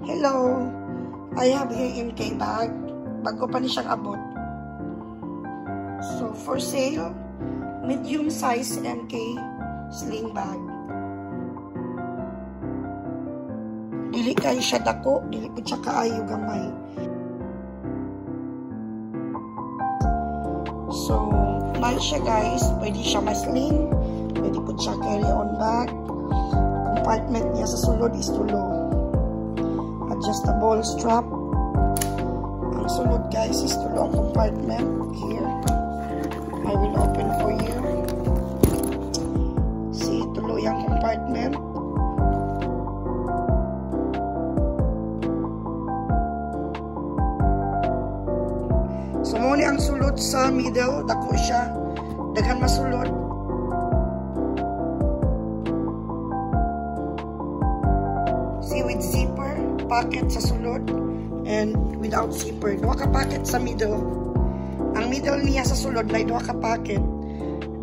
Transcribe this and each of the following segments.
Hello, I have here MK bag. Bago pa ni siyang abot. So, for sale, medium size MK sling bag. Dili kayo siya dako, dili po siya kaayo gamay. So, mahal siya guys. Pwede siya ma-sling. Pwede po siya carry on bag. Compartment niya sa sulod is tulo. Adjustable strap. Ang sulod guys is tulo ang compartment. Here. I will open for you. See, tulo yung compartment. So, muna ang sulod sa middle. Dako siya. Daghan masulod. See, with zipper. Pocket sa sulod. And without zipper. Dua ka pocket sa middle. Ang middle niya sa sulod na dua ka pocket.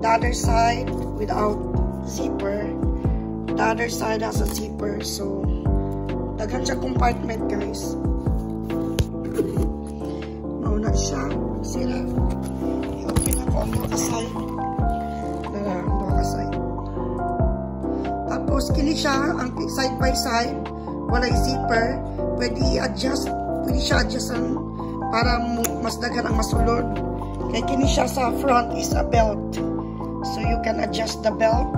The other side without zipper. The other side has a zipper. So, daghan siya compartment guys. Mauna siya. Sila. I-open ako ang dua ka side. Dala, ang dua ka side. Tapos, kini siya ang side by side. Walay zipper. Pwede i-adjust. Pwede siya adjustan para mas dagan ang masulod. Kaya kini siya sa front is a belt. So, you can adjust the belt.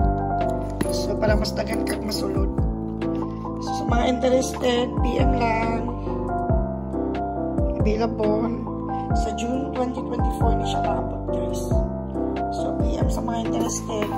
So, para mas dagan kag masulod. So, sa mga interested, PM lang. Available. Sa June 2024 ni siya naabot guys. So, PM sa mga interested.